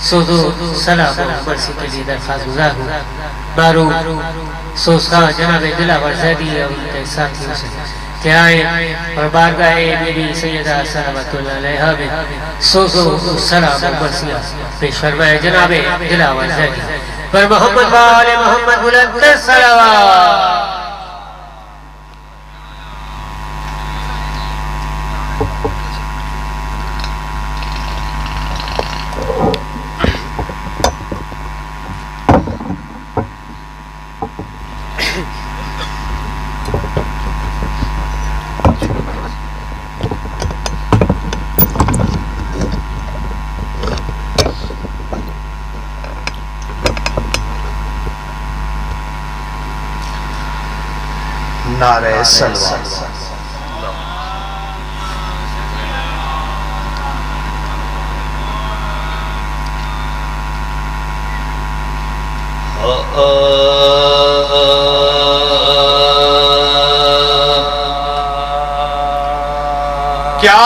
سوز و سلام و برسی کے لیے درخواست گزار ہوں. معروف سوزخواہ جناب دلاور زیدی اور ان کے ساتھیوں سے کہ آئیں اور بارگاہ میری سیدہ صلوات اللہ علیہا میں سوز و سلام و برسیہ پیش فرمائے. جناب دلاور زیدی پر محمد وآل محمد بلند صلوات. نعرہ صلوات. کیا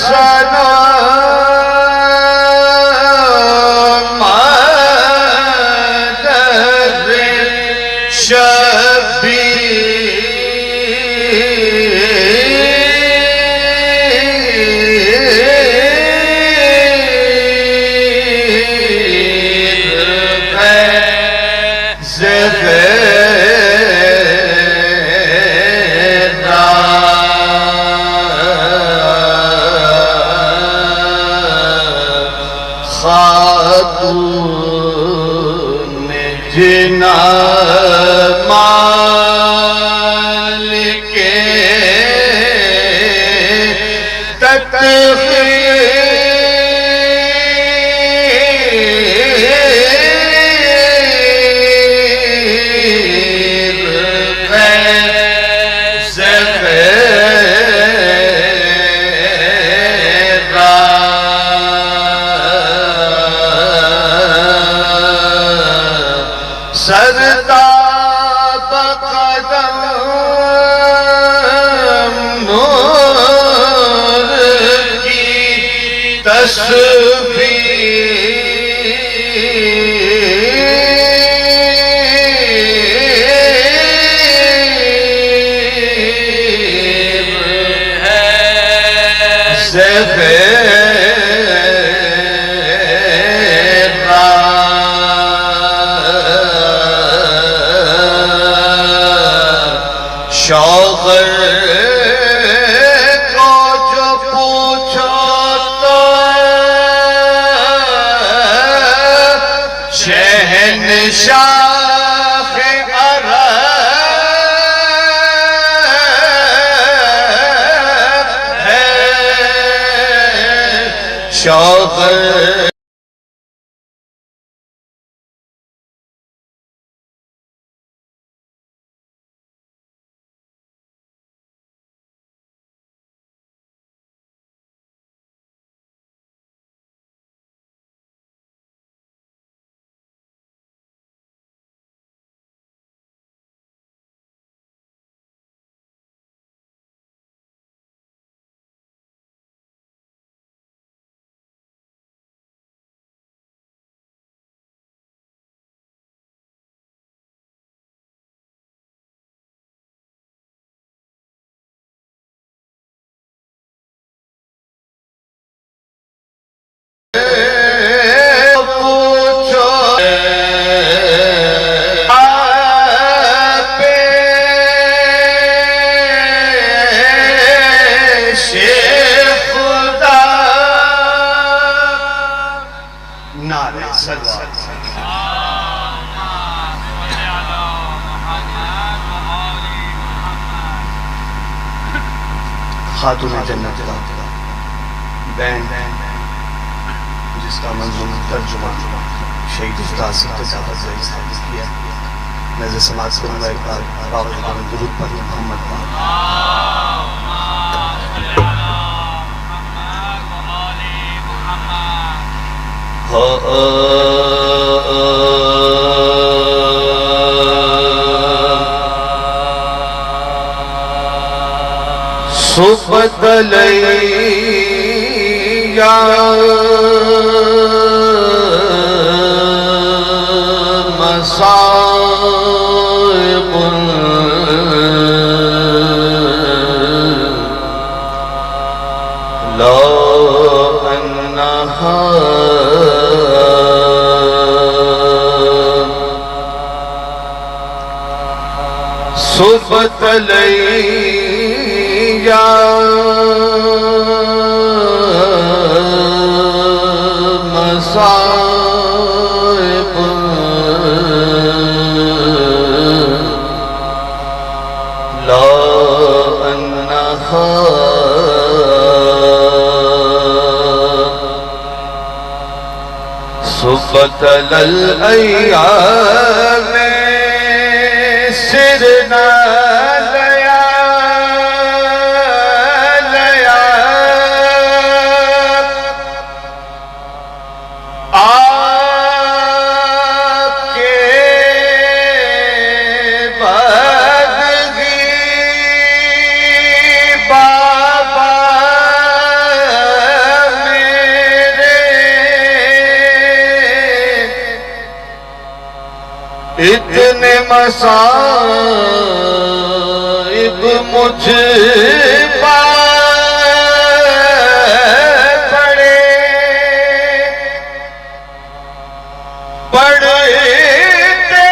صاحب خاتون جنا مال کے سرتاب قدم نور کی تصویر ہے شوق کو جو پوچھو تو شہنشاہ عرب ہے. شوق خاتون جنت کا بین جس کا منظوم ترجمہ شہید استاد صاحب نے کیا. نظر سماعت کروں گا ایک بار بابا جی کا درود پڑھیں محمد پاک. سبدلیا مصائب لا انہا سبدلیا مصائب لا انہا سبدل الایام سرنا اتنے مصائب مجھ پڑے پڑھتے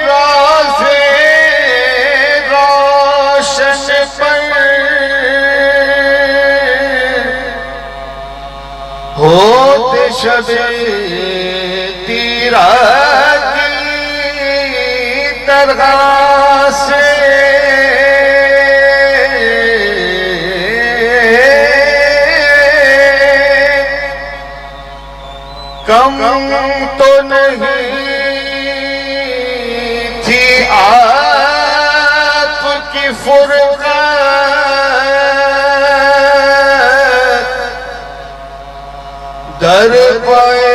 راز روشن پر ہوتے شب درگاہ سے کم تو نہیں تھی آپ کی فرقت در پائے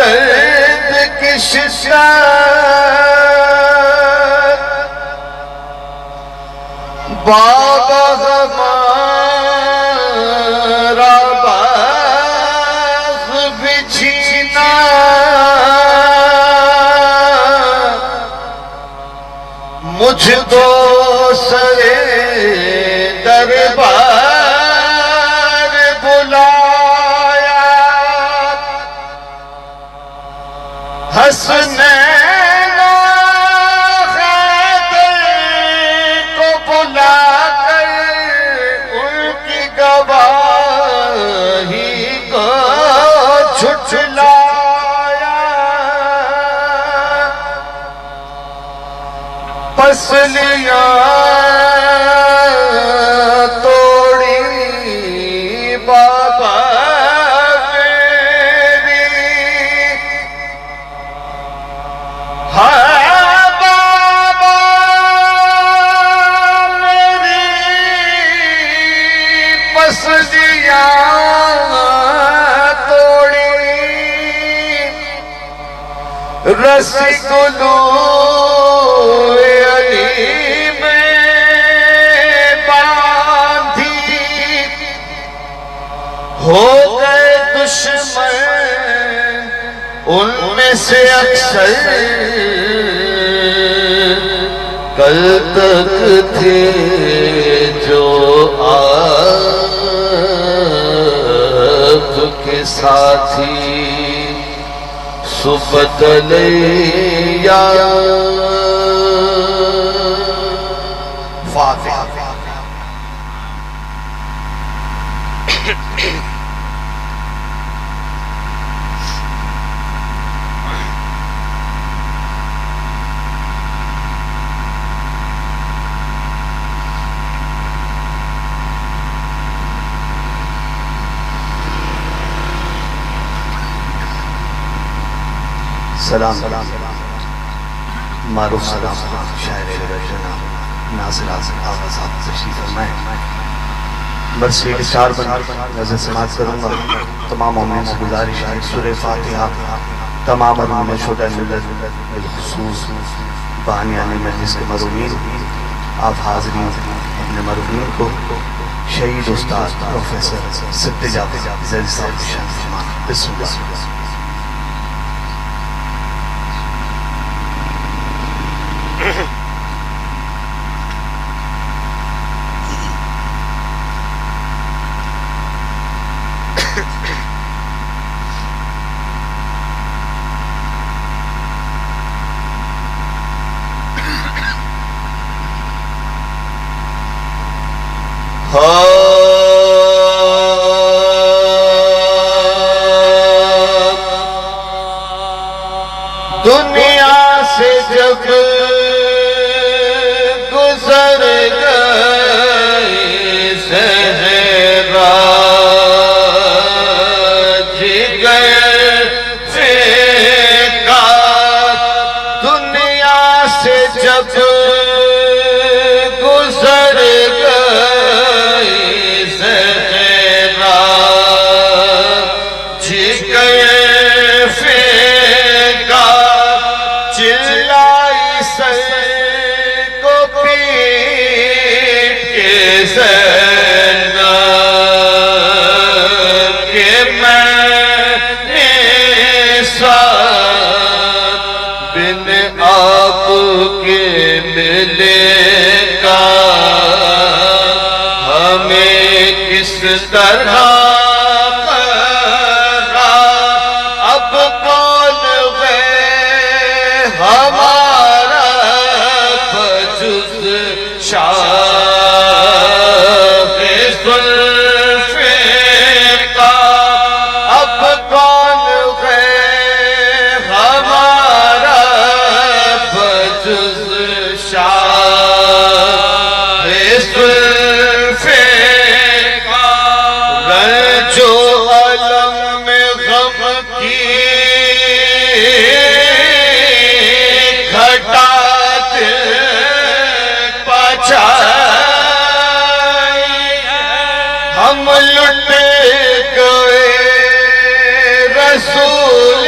درد کی شدت بابا ہمارا باغ بچھینا مجھ کو سرے دربار بلایا حسنین خیدر کو بلا کر ان کی گواہی کو جھٹلایا پسلیاں توڑی بابا رسی گلو علی میں باندھی ہو گئے دشمن ان میں سے اکثر کل تک تھے جو آپ کے ساتھی سبدلیا فاتحہ. سلام معروف سلام شاعر جناب ناصر آغا صاحب تشریف فرمائیں. بس ایک چار بند نظر سماعت کروں گا. تمام مومنین سے گزارش ہے سورہ فاتحہ تمام ارمین شہداء ملت بالخصوص بانیان مجلس کے مرحومین آپ حاضرین اپنے مرحومین کو شہید استاد پروفیسر صدق جاوید زید صاحب کی شان فرمائیں. بسم اللہ. دنیا سے جب گزر گئے صحرا جگر پھینکا. دنیا سے جب گزر گئے صحرا جگر پھینکا. چلائی سر کو پیٹ کے زینب کہ میں نے ساتھ بن آپ کے ملے گا. ہمیں کس طرح اب کون ہمارا بجز شاہ زلف کا اب کون ہے ہمارا بجز شاہ زلف کا. رنجو علم میں غم کی ہم لٹ گئے رسول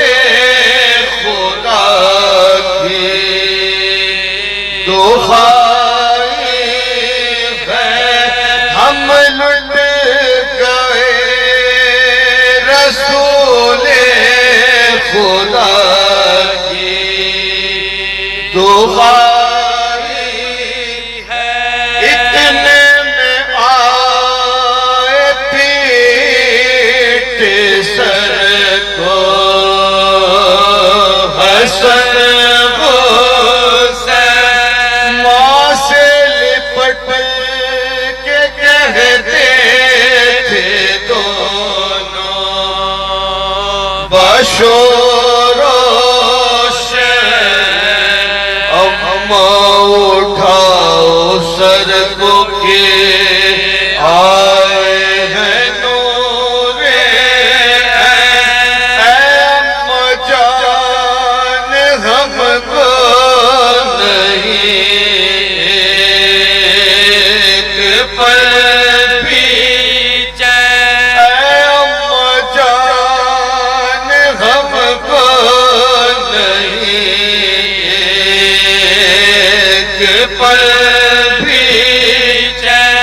خدا کی دعائیں ہیں. ہم لٹ گئے رسول خدا کی دعائیں ماں سے لپٹ کے کہتے تھے دونوں بشور و شین. اما اٹھاؤ سر کو کہ آئے ہیں نور اما جان ہم کو پل بھی چین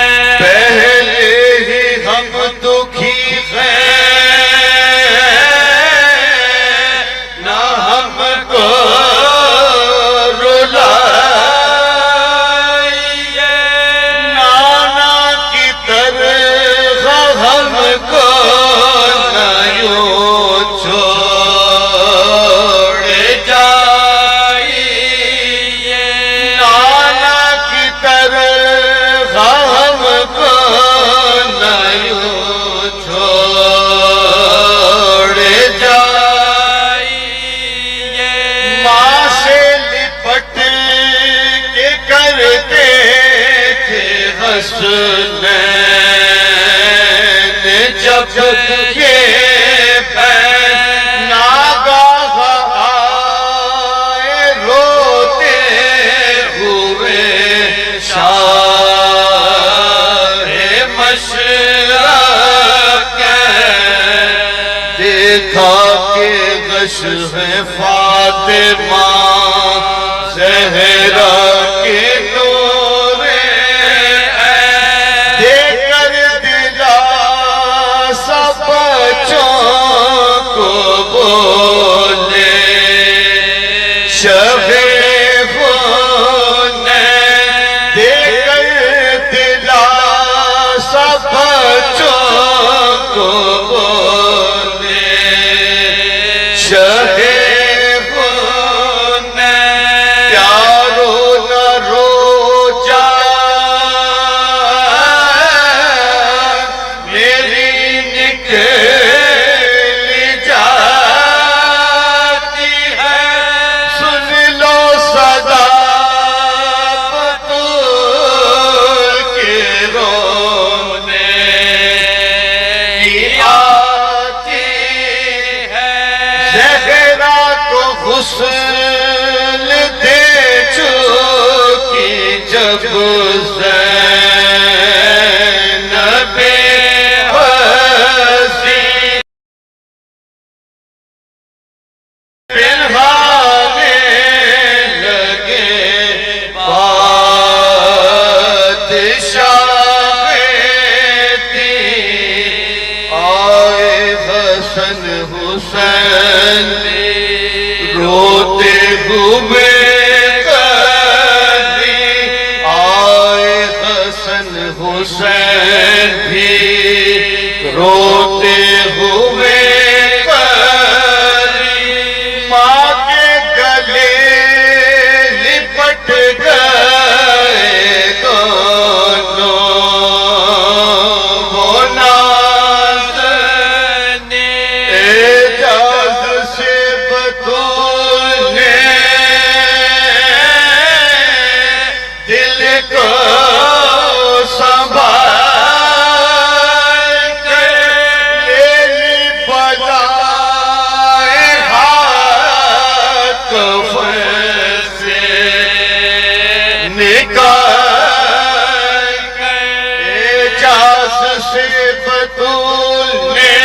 حسنین جب یہ بین ناگاہ آئے روتے ہوئے شاہ مشرق دیکھا کہ غشم فاطمہ زہرا کے نور دے کر دلا سب بچوں کو بولے شب خون دے کر دلا سب بچوں کو بولے شب غسل دے چکی جب زینب حسین پہنانے لگے بادشاہ تھی آئے حسن حسین روتے ہوئے قاضی آئے حسن حسین بھی روتے ہوئے قاضی ماں کے گلے لپٹ گئے دونوں وہ نازنی اعجاز سے بطول دل کو سنبھال کر لے لی بلائے ہاتھ کفن سے نکال کر اعجاز سے بطول نے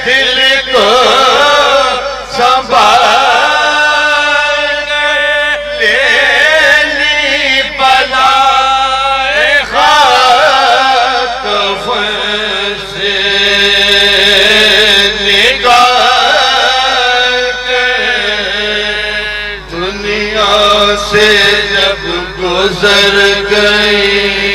دل کو سنبھال سے جب گزر گئی